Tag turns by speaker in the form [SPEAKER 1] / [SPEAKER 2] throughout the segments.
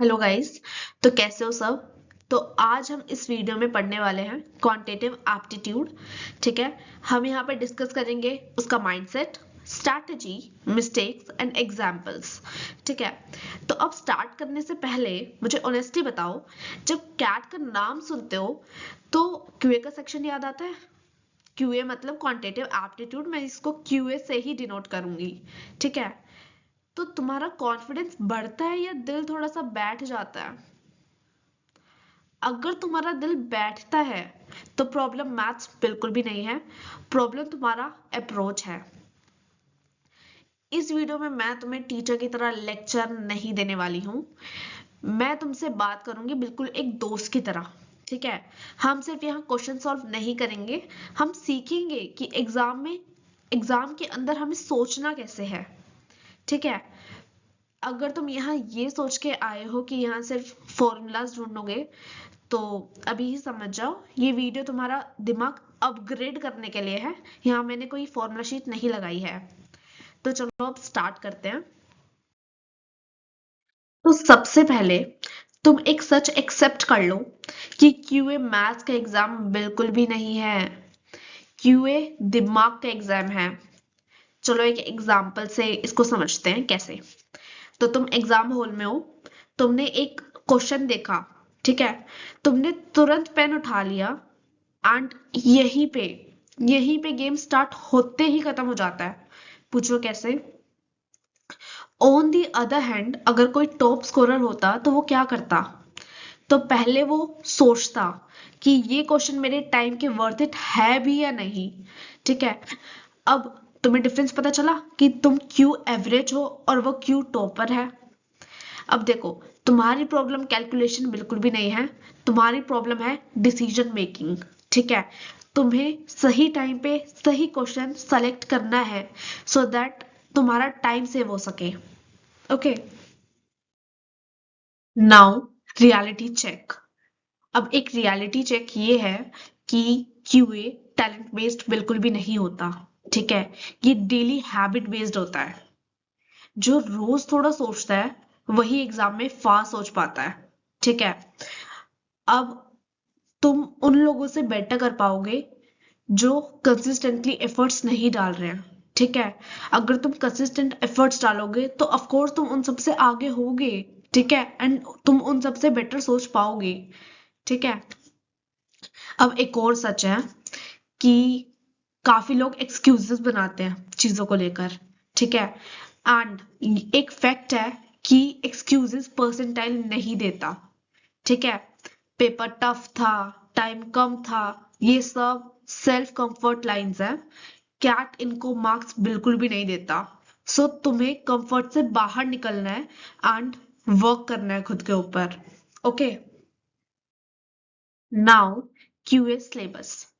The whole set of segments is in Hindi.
[SPEAKER 1] Hello guys. तो कैसे हो सब। तो आज हम इस वीडियो में पढ़ने वाले हैं क्वांटिटेटिव एप्टीट्यूड। ठीक है। हम यहाँ पे डिस्कस करेंगे उसका mindset, strategy, mistakes and examples. ठीक है। तो अब स्टार्ट करने से पहले मुझे ऑनेस्टली बताओ, जब कैट का नाम सुनते हो तो क्यूए का सेक्शन याद आता है। क्यूए मतलब क्वांटिटेटिव एप्टीट्यूड, मैं इसको क्यूए से ही डिनोट करूंगी। ठीक है। तो तुम्हारा कॉन्फिडेंस बढ़ता है या दिल थोड़ा सा बैठ जाता है? अगर तुम्हारा दिल बैठता है तो प्रॉब्लम मैथ्स बिल्कुल भी नहीं है, प्रॉब्लम तुम्हारा अप्रोच है। इस वीडियो में मैं तुम्हें टीचर की तरह लेक्चर नहीं देने वाली हूँ। मैं तुमसे बात करूंगी बिल्कुल एक दोस्त की तरह। ठीक है। हम सिर्फ यहाँ क्वेश्चन सॉल्व नहीं करेंगे, हम सीखेंगे कि एग्जाम के अंदर हमें सोचना कैसे है। ठीक है। अगर तुम यहाँ ये सोच के आए हो कि यहाँ सिर्फ फॉर्मूलाज ढूंढोगे तो अभी ही समझ जाओ, ये वीडियो तुम्हारा दिमाग अपग्रेड करने के लिए है। यहाँ मैंने कोई फॉर्मूला शीट नहीं लगाई है। तो चलो अब स्टार्ट करते हैं। तो सबसे पहले तुम एक सच एक्सेप्ट कर लो कि क्यूए मैथ्स का एग्जाम बिल्कुल भी नहीं है। क्यूए दिमाग का एग्जाम है। चलो एक एग्जाम्पल से इसको समझते हैं कैसे। तो तुम एग्जाम हॉल में हो, तुमने एक क्वेश्चन देखा। ठीक है। तुमने तुरंत पेन उठा लिया एंड यहीं पे गेम स्टार्ट होते ही खत्म हो जाता है। पूछो कैसे। ऑन दी अदर हैंड अगर कोई टॉप स्कोरर होता तो वो क्या करता? तो पहले वो सोचता कि ये क्वेश्चन मेरे टाइम के वर्थ इट है भी या नहीं। ठीक है। अब तुम्हें डिफरेंस पता चला कि तुम क्यों एवरेज हो और वो क्यों टॉपर है। अब देखो, तुम्हारी प्रॉब्लम कैलकुलेशन बिल्कुल भी नहीं है, तुम्हारी प्रॉब्लम है डिसीजन मेकिंग। ठीक है। तुम्हें सही टाइम पे सही क्वेश्चन सेलेक्ट करना है सो दैट तुम्हारा टाइम सेव हो सके। ओके। Now reality check. अब एक रियलिटी चेक ये है कि क्यूए टैलेंट बेस्ड बिल्कुल भी नहीं होता। ठीक है। ये डेली हैबिट बेस्ड होता है। जो रोज थोड़ा सोचता है वही एग्जाम में फास्ट सोच पाता है। ठीक है। अब तुम उन लोगों से बेटर कर पाओगे जो कंसिस्टेंटली एफर्ट्स नहीं डाल रहे हैं। ठीक है। अगर तुम कंसिस्टेंट एफर्ट्स डालोगे तो ऑफ कोर्स तुम उन सबसे आगे होगे। ठीक है। एंड तुम उन सबसे बेटर सोच पाओगे। ठीक है। अब एक और सच है कि काफी लोग एक्सक्यूजेस बनाते हैं चीजों को लेकर। ठीक है। एंड एक फैक्ट है कि एक्सक्यूजेस परसेंटाइल नहीं देता। ठीक है। पेपर टफ था, टाइम कम था, ये सब सेल्फ कंफर्ट लाइंस है। कैट इनको मार्क्स बिल्कुल भी नहीं देता। सो तुम्हें कंफर्ट से बाहर निकलना है एंड वर्क करना है खुद के ऊपर। ओके। Now QA syllabus.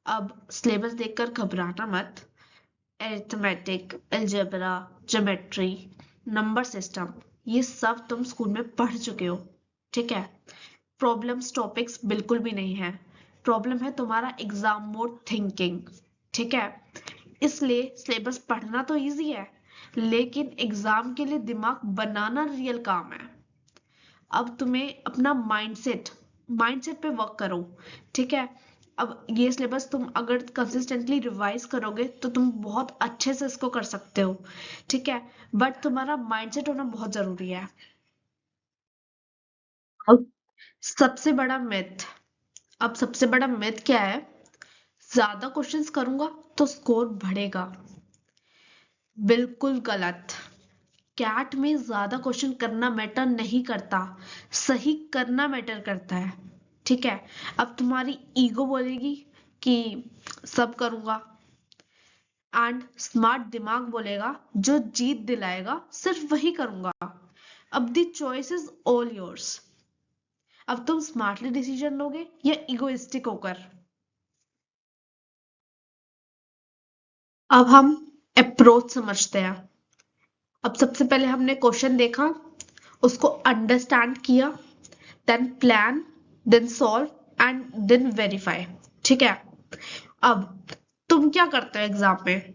[SPEAKER 1] अब सिलेबस देखकर घबराना मत। Arithmetic, algebra, geometry, number system, ये सब तुम स्कूल में पढ़ चुके हो। ठीक है। प्रॉब्लम्स टॉपिक्स बिल्कुल भी नहीं है, प्रॉब्लम है तुम्हारा एग्जाम मोड थिंकिंग। ठीक है। इसलिए सिलेबस पढ़ना तो इजी है, लेकिन एग्जाम के लिए दिमाग बनाना रियल काम है। अब तुम्हें अपना माइंडसेट माइंडसेट पे वर्क करो। ठीक है। अब ये सिलेबस तुम अगर कंसिस्टेंटली रिवाइज करोगे तो तुम बहुत अच्छे से इसको कर सकते हो। ठीक है। बट तुम्हारा माइंडसेट होना बहुत जरूरी है। अब सबसे बड़ा मिथ अब सबसे बड़ा मिथ क्या है? ज्यादा क्वेश्चंस करूंगा तो स्कोर बढ़ेगा। बिल्कुल गलत। कैट में ज्यादा क्वेश्चन करना मैटर नहीं करता, सही करना मैटर करता है। ठीक है। अब तुम्हारी ईगो बोलेगी कि सब करूंगा, एंड स्मार्ट दिमाग बोलेगा जो जीत दिलाएगा सिर्फ वही करूंगा। अब the choice is all yours. अब तुम स्मार्टली डिसीजन लोगे या इगोइस्टिक होकर। अब हम अप्रोच समझते हैं। अब सबसे पहले हमने क्वेश्चन देखा, उसको अंडरस्टैंड किया, then plan, then solve and then verify. ठीक है। अब तुम क्या करते हो एग्जाम में?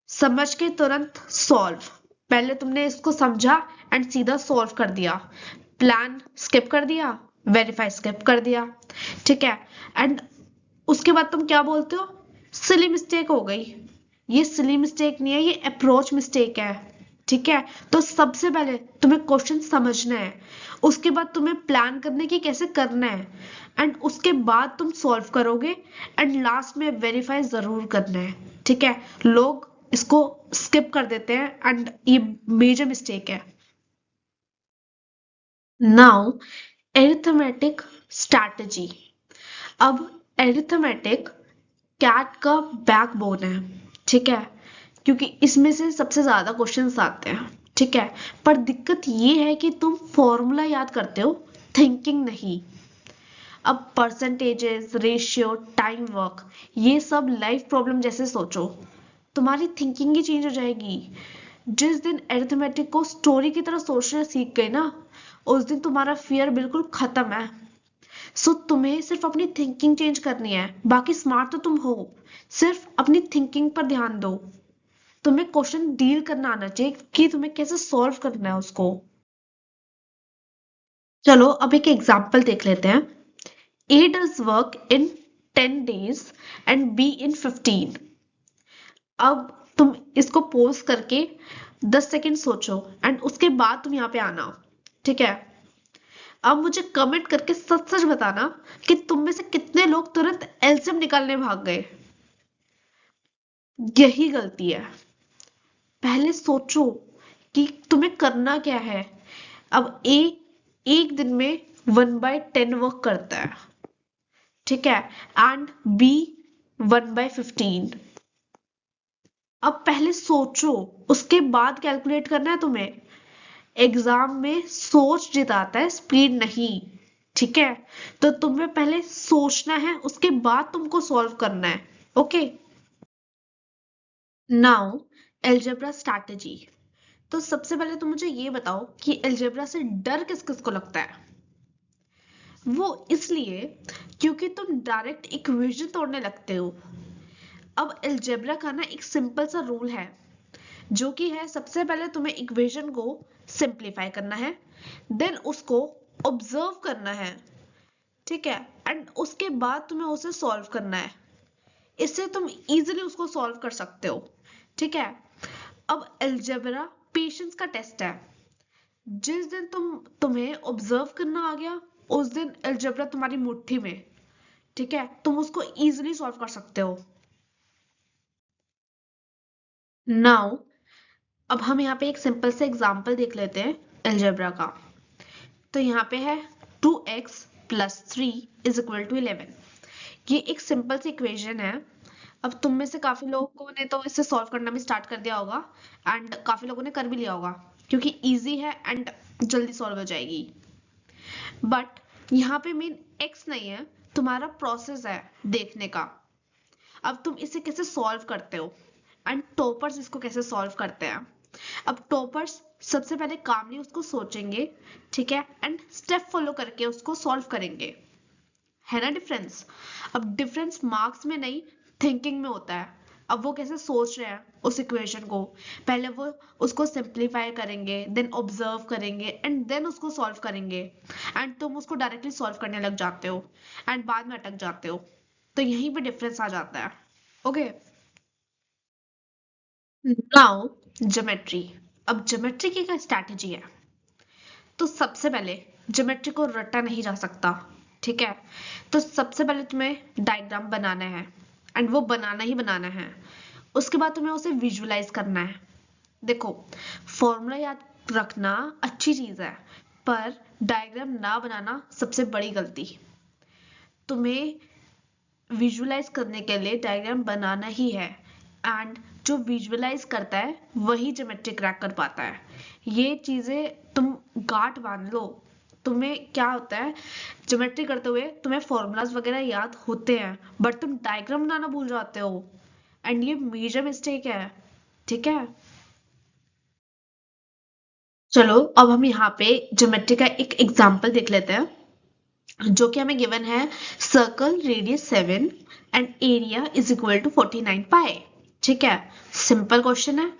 [SPEAKER 1] समझ के तुरंत सॉल्व। पहले तुमने इसको समझा एंड सीधा सॉल्व कर दिया, प्लान स्किप कर दिया, वेरीफाई स्किप कर दिया, ठीक है। एंड उसके बाद तुम क्या बोलते हो, सिली मिस्टेक हो गई। ये सिली मिस्टेक नहीं है, ये अप्रोच मिस्टेक है, ठीक है। तो सबसे पहले तुम्हें क्वेश्चन समझना है, उसके बाद तुम्हें प्लान करने की कैसे करना है, एंड उसके बाद तुम सॉल्व करोगे, एंड लास्ट में वेरीफाई जरूर करना है, ठीक है। लोग इसको स्किप कर देते हैं एंड ये मेजर मिस्टेक है। Now arithmetic strategy. अब एरिथमेटिक कैट का बैकबोन है, ठीक है, क्योंकि इसमें से सबसे ज्यादा क्वेश्चंस आते हैं, ठीक है। पर दिक्कत ये है कि तुम फॉर्मूला याद करते हो, थिंकिंग नहीं। अब परसेंटेजेस, रेशियो, टाइम वर्क, ये सब लाइफ प्रॉब्लम जैसे सोचो, तुम्हारी थिंकिंग ही चेंज हो जाएगी। जिस दिन अरिथमेटिक को स्टोरी की तरह सोचना सीख गए ना, उस दिन तुम्हारा फियर बिल्कुल खत्म है। सो तुम्हें सिर्फ अपनी थिंकिंग चेंज करनी है, बाकी स्मार्ट तो तुम हो, सिर्फ अपनी थिंकिंग पर ध्यान दो। तुम्हें क्वेश्चन डील करना आना चाहिए कि तुम्हें कैसे सॉल्व करना है उसको। चलो अब एक एग्जांपल देख लेते हैं। A does work in 10 days and B in 15। अब तुम इसको पोज करके 10 सेकेंड सोचो एंड उसके बाद तुम यहाँ पे आना, ठीक है। अब मुझे कमेंट करके सच सच बताना कि तुम में से कितने लोग तुरंत एलसीएम निकालने भाग गए। यही गलती है, पहले सोचो कि तुम्हें करना क्या है। अब ए एक दिन में 1/10 वर्क करता है, ठीक है, एंड बी 1/15। अब पहले सोचो, उसके बाद कैलकुलेट करना है तुम्हें। एग्जाम में सोच जिताता है, स्पीड नहीं, ठीक है। तो तुम्हें पहले सोचना है, उसके बाद तुमको सॉल्व करना है, ओके। Now algebra strategy. तो सबसे पहले तुम मुझे ये बताओ कि एल्जेब्रा से डर किस किस को लगता है। वो इसलिए क्योंकि तुम डायरेक्ट इक्वेशन तोड़ने लगते हो। अब एल्जेब्रा का ना एक सिंपल सा रूल है, जो कि है सबसे पहले तुम्हें इक्वेशन को सिंप्लीफाई करना है, देन उसको ऑब्जर्व करना है, ठीक है, एंड उसके बाद तुम्हें उसे सॉल्व करना है। इससे तुम इजीली उसको सॉल्व कर सकते हो, ठीक है। अब एल्जेब्रा पेशेंस का टेस्ट है। जिस दिन तुम्हें ऑब्जर्व करना आ गया, उस दिन एल्जेब्रा तुम्हारी मुट्ठी में, ठीक है, तुम उसको इजीली सॉल्व कर सकते हो। नाउ अब हम यहाँ पे एक सिंपल से एग्जांपल देख लेते हैं एल्जेब्रा का। तो यहाँ पे है 2x + 3 = 11। ये एक सिंपल सी इक्वेशन है। अब तुम में से काफी लोगों ने तो इसे सॉल्व करना भी स्टार्ट कर दिया होगा, एंड काफी लोगों ने कर भी लिया होगा, क्योंकि इजी है एंड जल्दी सॉल्व हो जाएगी। बट यहाँ पे मेन x नहीं है, तुम्हारा प्रोसेस है देखने का। अब तुम इसे कैसे सॉल्व करते हो, एंड टॉपर्स इसको कैसे सॉल्व करते हैं। अब टॉपर्स सबसे पहले कामली उसको सोचेंगे, ठीक है, एंड स्टेप फॉलो करके उसको सॉल्व करेंगे, है ना डिफरेंस। अब डिफरेंस मार्क्स में नहीं, थिंकिंग में होता है। अब वो कैसे सोच रहे हैं उस इक्वेशन को, पहले वो उसको सिंप्लीफाई करेंगे, देन ऑब्जर्व करेंगे, एंड देन उसको सॉल्व करेंगे, एंड तुम उसको डायरेक्टली सॉल्व करने लग जाते हो एंड बाद में अटक जाते हो। तो यहीं पे डिफरेंस आ जाता है, ओके। Now geometry. अब ज्योमेट्री की क्या स्ट्रैटेजी है। तो सबसे पहले ज्योमेट्री को रटा नहीं जा सकता, ठीक है। तो सबसे पहले तुम्हें डायग्राम बनाना है, एंड वो बनाना ही बनाना है। उसके बाद तुम्हें उसे विजुअलाइज करना है। देखो, फॉर्मूला याद रखना अच्छी चीज है, पर डायग्राम ना बनाना सबसे बड़ी गलती। तुम्हें विजुअलाइज करने के लिए डायग्राम बनाना ही है, एंड जो विजुअलाइज करता है वही ज्योमेट्री क्रैक कर पाता है। ये चीजें तुम गांठ बांध लो। तुम्हें क्या होता है, ज्योमेट्री करते हुए तुम्हें फॉर्मूलाज वगैरह याद होते हैं, बट तुम डायग्राम बनाना भूल जाते हो, एंड ये मेजर मिस्टेक है, ठीक है। चलो अब हम यहाँ पे ज्योमेट्री का एक एग्जांपल देख लेते हैं, जो कि हमें गिवन है। सर्कल रेडियस 7 एंड एरिया = 49 पाई, ठीक है। सिंपल क्वेश्चन है,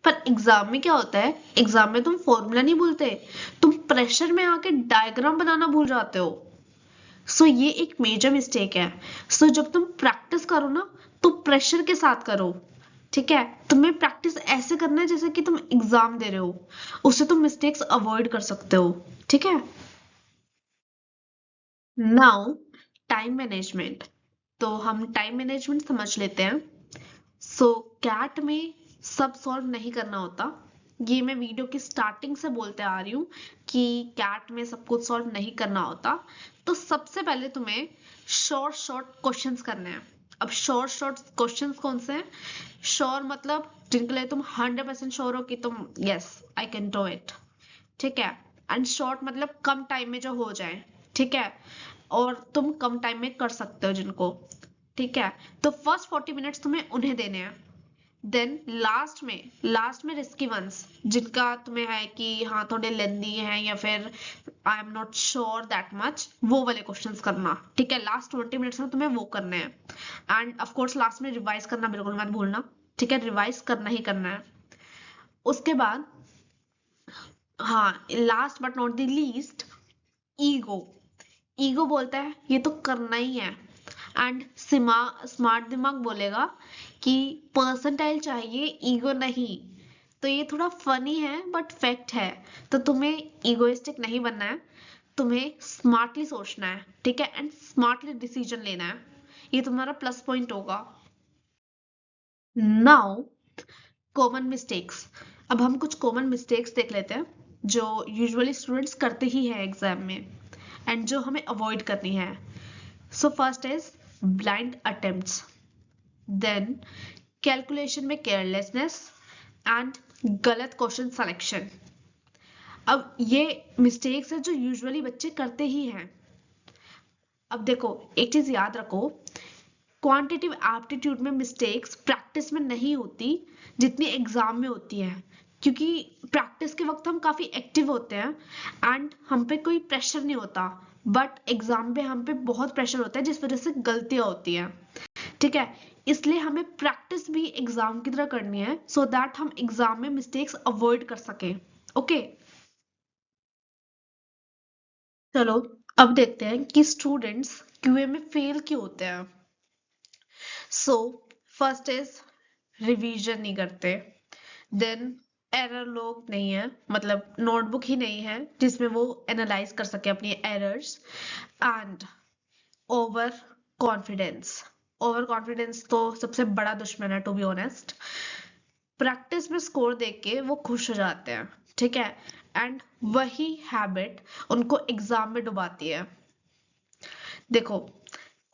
[SPEAKER 1] पर एग्जाम में क्या होता है, एग्जाम में तुम फॉर्मूला नहीं भूलते, तुम प्रेशर में आके डायग्राम बनाना भूल जाते हो। सो ये एक मेजर मिस्टेक है। सो जब तुम प्रैक्टिस करो ना, तो प्रेशर के साथ करो। ठीक है, तुम्हें प्रैक्टिस ऐसे करना है जैसे कि तुम एग्जाम दे रहे हो, उससे तुम मिस्टेक्स अवॉइड कर सकते हो। ठीक है। Now time management. तो हम टाइम मैनेजमेंट समझ लेते हैं। सो कैट में सब सॉल्व नहीं करना होता। ये मैं वीडियो की स्टार्टिंग से बोलते आ रही हूँ कि कैट में सब कुछ सॉल्व नहीं करना होता। तो सबसे पहले तुम्हें शॉर्ट शॉर्ट क्वेश्चंस करने हैं। अब शॉर्ट शॉर्ट क्वेश्चंस कौन से हैं? श्योर मतलब जिनके लिए तुम 100% श्योर हो कि तुम yes I can do it. ठीक है। एंड शॉर्ट मतलब कम टाइम में जो हो जाए। ठीक है, और तुम कम टाइम में कर सकते हो जिनको। ठीक है, तो फर्स्ट 40 मिनट्स तुम्हें उन्हें देने हैं। देन लास्ट में रिस्की वंस, जिनका तुम्हें है कि हाँ थोड़े लेंदी हैं या फिर I am not sure that much, वो वाले क्वेश्चंस करना। ठीक है, लास्ट 20 मिनट्स में तुम्हें वो करने हैं। एंड ऑफ कोर्स लास्ट में रिवाइज करना बिल्कुल मत भूलना। ठीक है, रिवाइज करना ही करना है। उसके बाद हाँ, last but not the least, ego. Ego बोलता है ये तो करना ही है। एंड स्मार्ट दिमाग बोलेगा कि परसेंटाइल चाहिए, ईगो नहीं। तो ये थोड़ा फनी है बट फैक्ट है। तो तुम्हें ईगोइस्टिक नहीं बनना है, तुम्हें स्मार्टली सोचना है। ठीक है, एंड स्मार्टली डिसीजन लेना है। ये तुम्हारा प्लस पॉइंट होगा। Now common mistakes. अब हम कुछ कॉमन मिस्टेक्स देख लेते हैं जो यूजुअली स्टूडेंट्स करते ही हैं एग्जाम में, एंड जो हमें अवॉइड करनी है। So first is blind attempts, then calculation में केयरलेसनेस, एंड गलत क्वेश्चन सिलेक्शन। अब ये मिस्टेक्स है जो यूजुअली बच्चे करते ही हैं। अब देखो, एक चीज याद रखो, क्वांटिटिव एप्टीट्यूड में मिस्टेक्स प्रैक्टिस में नहीं होती जितनी एग्जाम में होती है, क्योंकि प्रैक्टिस के वक्त हम काफी एक्टिव होते हैं एंड हम पे कोई प्रेशर नहीं होता। बट एग्जाम पे हम पे बहुत प्रेशर होता है जिस वजह से गलतियां होती हैं। ठीक है, इसलिए हमें प्रैक्टिस भी एग्जाम की तरह करनी है सो दैट हम एग्जाम में मिस्टेक्स अवॉइड कर सकें। ओके, चलो अब देखते हैं कि स्टूडेंट्स क्यूए में फेल क्यों होते हैं। सो फर्स्ट इज रिवीजन नहीं करते, देन एरर लॉग नहीं है, मतलब नोटबुक ही नहीं है जिसमें वो एनालाइज कर सके अपनी errors, and over confidence. Over confidence तो सबसे बड़ा दुश्मन है टू बी ऑनेस्ट। प्रैक्टिस में स्कोर देख के वो खुश हो जाते हैं। ठीक है, एंड वही हैबिट उनको एग्जाम में डुबाती है। देखो,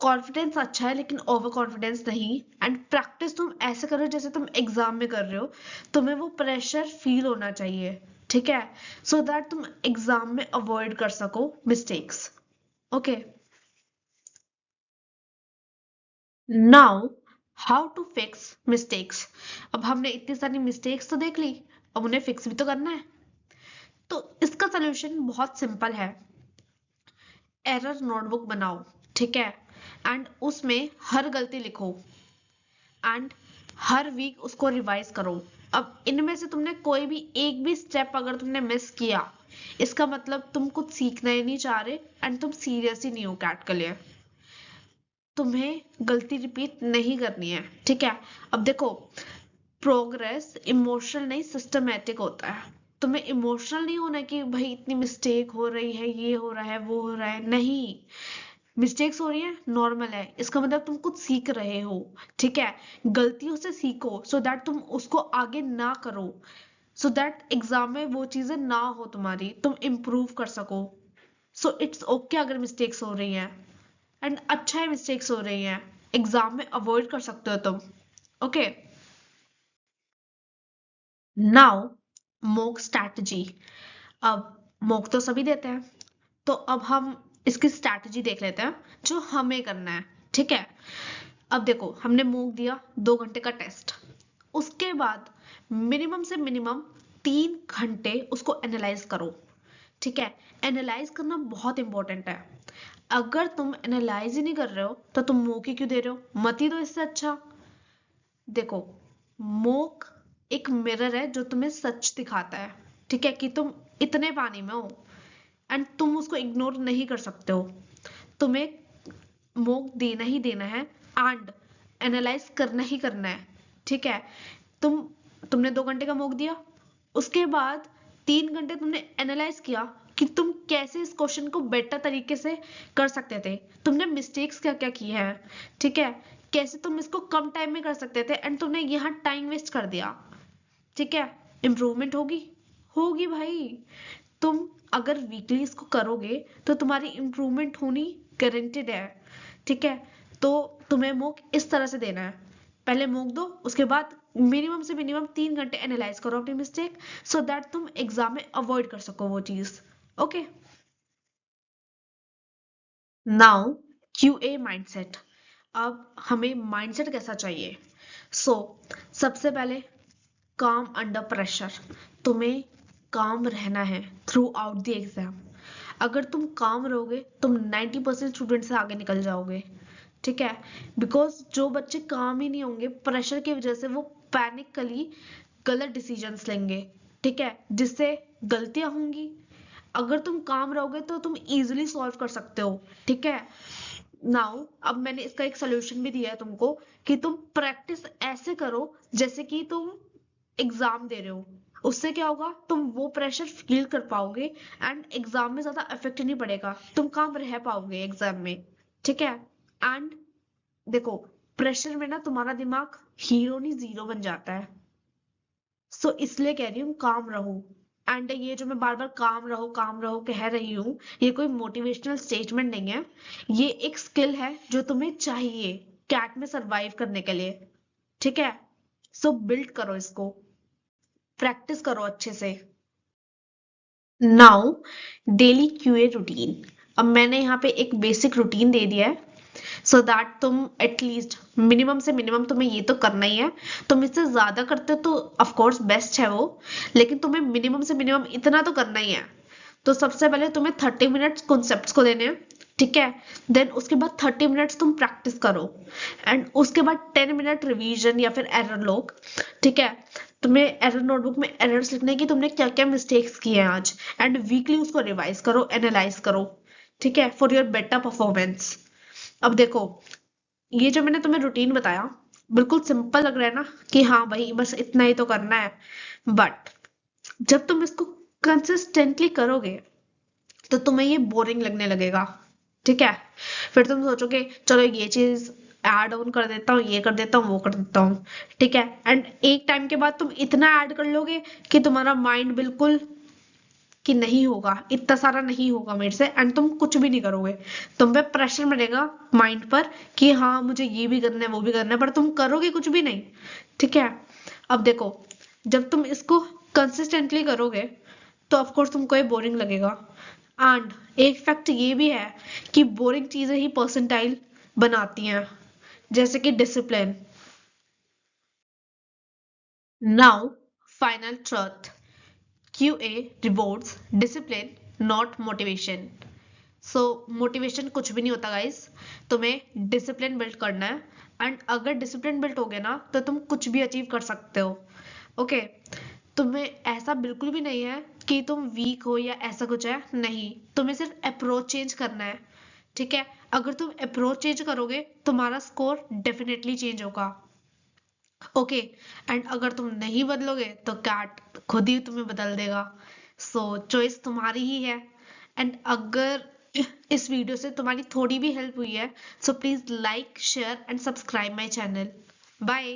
[SPEAKER 1] कॉन्फिडेंस अच्छा है लेकिन ओवर कॉन्फिडेंस नहीं। एंड प्रैक्टिस तुम ऐसे करो जैसे तुम एग्जाम में कर रहे हो, तुम्हें वो प्रेशर फील होना चाहिए। ठीक है, सो दैट तुम एग्जाम में अवॉइड कर सको mistakes. Okay, now how to fix mistakes. अब हमने इतनी सारी मिस्टेक्स तो देख ली, अब उन्हें फिक्स भी तो करना है। तो इसका सोल्यूशन बहुत सिंपल है। एरर नोटबुक बनाओ। ठीक है, एंड उसमें हर गलती लिखो, एंड हर वीक उसको रिवाइज करो। अब इनमें से तुमने कोई भी एक भी स्टेप अगर तुमने मिस किया, इसका मतलब तुम कुछ सीखना ही नहीं चाह रहे एंड तुम सीरियस ही नहीं हो कैट के लिए। तुम्हें गलती रिपीट नहीं करनी है। ठीक है, अब देखो, प्रोग्रेस इमोशनल नहीं सिस्टमेटिक होता है। तुम्हें इमोशनल नहीं होना कि भाई इतनी मिस्टेक हो रही है, ये हो रहा है, वो हो रहा है, नहीं। मिस्टेक्स हो रही है, नॉर्मल है, इसका मतलब तुम कुछ सीख रहे हो। ठीक है, गलतियों से सीखो सो दैट तुम उसको आगे ना करो, सो दैट एग्जाम में वो चीजें ना हो तुम्हारी, तुम इम्प्रूव कर सको। सो इट्स ओके अगर मिस्टेक्स हो रही हैं, एंड अच्छा है मिस्टेक्स हो रही हैं, एग्जाम में अवॉइड कर सकते हो तुम। Okay, now mock strategy. अब मॉक तो सभी देते हैं, तो अब हम इसकी स्ट्रैटेजी देख लेते हैं जो हमें करना है। ठीक है, अब देखो, हमने मॉक दिया 2 घंटे का टेस्ट, उसके बाद मिनिमम से मिनिमम 3 घंटे उसको एनालाइज करो। ठीक है, एनालाइज करना बहुत इंपॉर्टेंट है। अगर तुम एनालाइज ही नहीं कर रहे हो तो तुम मॉक ही क्यों दे रहे हो, मत ही दो इससे अच्छा। देखो, मॉक एक मिरर है जो तुम्हें सच दिखाता है, ठीक है, कि तुम इतने पानी में हो एंड तुम उसको इग्नोर नहीं कर सकते हो। तुम्हें मॉक देना ही देना है एंड एनालाइज करना ही करना है, ठीक है। तुमने 2 घंटे का मॉक दिया, उसके बाद 3 घंटे तुमने एनालाइज किया कि तुम कैसे इस क्वेश्चन को बेटर तरीके से कर सकते थे, तुमने मिस्टेक्स क्या क्या किए हैं, ठीक है, कैसे तुम इसको कम टाइम में कर सकते थे एंड तुमने यहाँ टाइम वेस्ट कर दिया, ठीक है। इम्प्रूवमेंट होगी, होगी भाई। तुम अगर वीकली इसको करोगे तो तुम्हारी इम्प्रूवमेंट होनी गारंटेड है, ठीक है। तो तुम्हें मॉक इस तरह से देना है, पहले मॉक दो, उसके बाद मिनिमम से मिनिमम 3 घंटे एनालाइज करो अपनी मिस्टेक, सो दैट तुम एग्जाम में अवॉइड कर सको वो चीज। Okay, now QA mindset. अब हमें माइंडसेट कैसा चाहिए? सो सबसे पहले काम अंडर प्रेशर। तुम्हें काम रहना है थ्रू आउट द एग्जाम। अगर तुम काम रहोगे तुम 90% स्टूडेंट से आगे निकल जाओगे, ठीक है। बिकॉज जो बच्चे काम ही नहीं होंगे प्रेशर की वजह से वो पैनिकली गलत डिसीजंस लेंगे, ठीक है, जिससे गलतियां होंगी। अगर तुम काम रहोगे तो तुम इजीली सॉल्व कर सकते हो, ठीक है। नाउ अब मैंने इसका एक सोल्यूशन भी दिया है तुमको कि तुम प्रैक्टिस ऐसे करो जैसे कि तुम एग्जाम दे रहे हो। उससे क्या होगा, तुम वो प्रेशर फील कर पाओगे एंड एग्जाम में ज्यादा इफेक्ट नहीं पड़ेगा, तुम काम रह पाओगे एग्जाम में, ठीक है। एंड देखो, प्रेशर में ना तुम्हारा दिमाग हीरो नहीं जीरो बन जाता है। सो इसलिए कह रही हूँ काम रहो। एंड ये जो मैं बार बार काम रहो कह रही हूँ, ये कोई मोटिवेशनल स्टेटमेंट नहीं है, ये एक स्किल है जो तुम्हें चाहिए कैट में सरवाइव करने के लिए, ठीक है। सो बिल्ड करो इसको, प्रैक्टिस करो अच्छे से। Now daily QA routine. अब मैंने यहाँ पे एक बेसिक रूटीन दे दिया है सो दैट तुम एटलीस्ट मिनिमम से मिनिमम तुम्हें ये तो करना ही है। तुम इससे ज्यादा करते हो तो ऑफ कोर्स बेस्ट है वो, लेकिन तुम्हें मिनिमम से मिनिमम इतना तो करना ही है। तो सबसे पहले तुम्हें 30 मिनट्स कॉन्सेप्ट्स को देने हैं, ठीक है। देन उसके बाद 30 मिनट्स तुम प्रैक्टिस करो एंड उसके बाद 10 मिनट रिवीजन या फिर एरर लॉग, ठीक है। तुम्हें एरर नोटबुक में एरर्स लिखने हैं कि तुमने क्या क्या मिस्टेक्स किए हैं आज, एंड वीकली उसको रिवाइज करो, एनालाइज करो, ठीक है, फॉर योर बेटर परफॉर्मेंस। अब देखो, ये जो मैंने तुम्हें रूटीन बताया बिल्कुल सिंपल लग रहा है ना कि हाँ भाई बस इतना ही तो करना है, बट जब तुम इसको कंसिस्टेंटली करोगे तो तुम्हें ये बोरिंग लगने लगेगा, ठीक है। फिर तुम सोचोगे चलो ये चीज ऐड ऑन कर देता हूँ, ये कर देता हूँ, वो कर देता हूँ, ठीक है। एंड एक टाइम के बाद तुम इतना ऐड कर लोगे कि तुम्हारा माइंड बिल्कुल कि नहीं होगा, इतना सारा नहीं होगा मेरे से, एंड तुम कुछ भी नहीं करोगे। तुम पे प्रेशर मिलेगा माइंड पर कि हाँ मुझे ये भी करना है वो भी करना है, पर तुम करोगे कुछ भी नहीं, ठीक है। अब देखो, जब तुम इसको कंसिस्टेंटली करोगे तो ऑफ कोर्स तुमको ये बोरिंग लगेगा। एंड एक फैक्ट ये भी है कि बोरिंग चीजें ही पर्सेंटाइल बनाती हैं, जैसे कि discipline. Now final truth, QA rewards discipline not motivation. So motivation कुछ भी नहीं होता गाइस, तुम्हें डिसिप्लिन बिल्ड करना है। एंड अगर डिसिप्लिन बिल्ड हो गया ना तो तुम कुछ भी अचीव कर सकते हो, ओके। तुम्हें ऐसा बिल्कुल भी नहीं है कि तुम वीक हो या ऐसा कुछ है, नहीं, तुम्हें सिर्फ अप्रोच चेंज करना है, ठीक है। अगर तुम अप्रोच चेंज करोगे तुम्हारा स्कोर डेफिनेटली चेंज होगा, ओके। एंड अगर तुम नहीं बदलोगे तो कैट खुद ही तुम्हें बदल देगा। सो चॉइस तुम्हारी ही है। एंड अगर इस वीडियो से तुम्हारी थोड़ी भी हेल्प हुई है so please like share and subscribe my channel. Bye.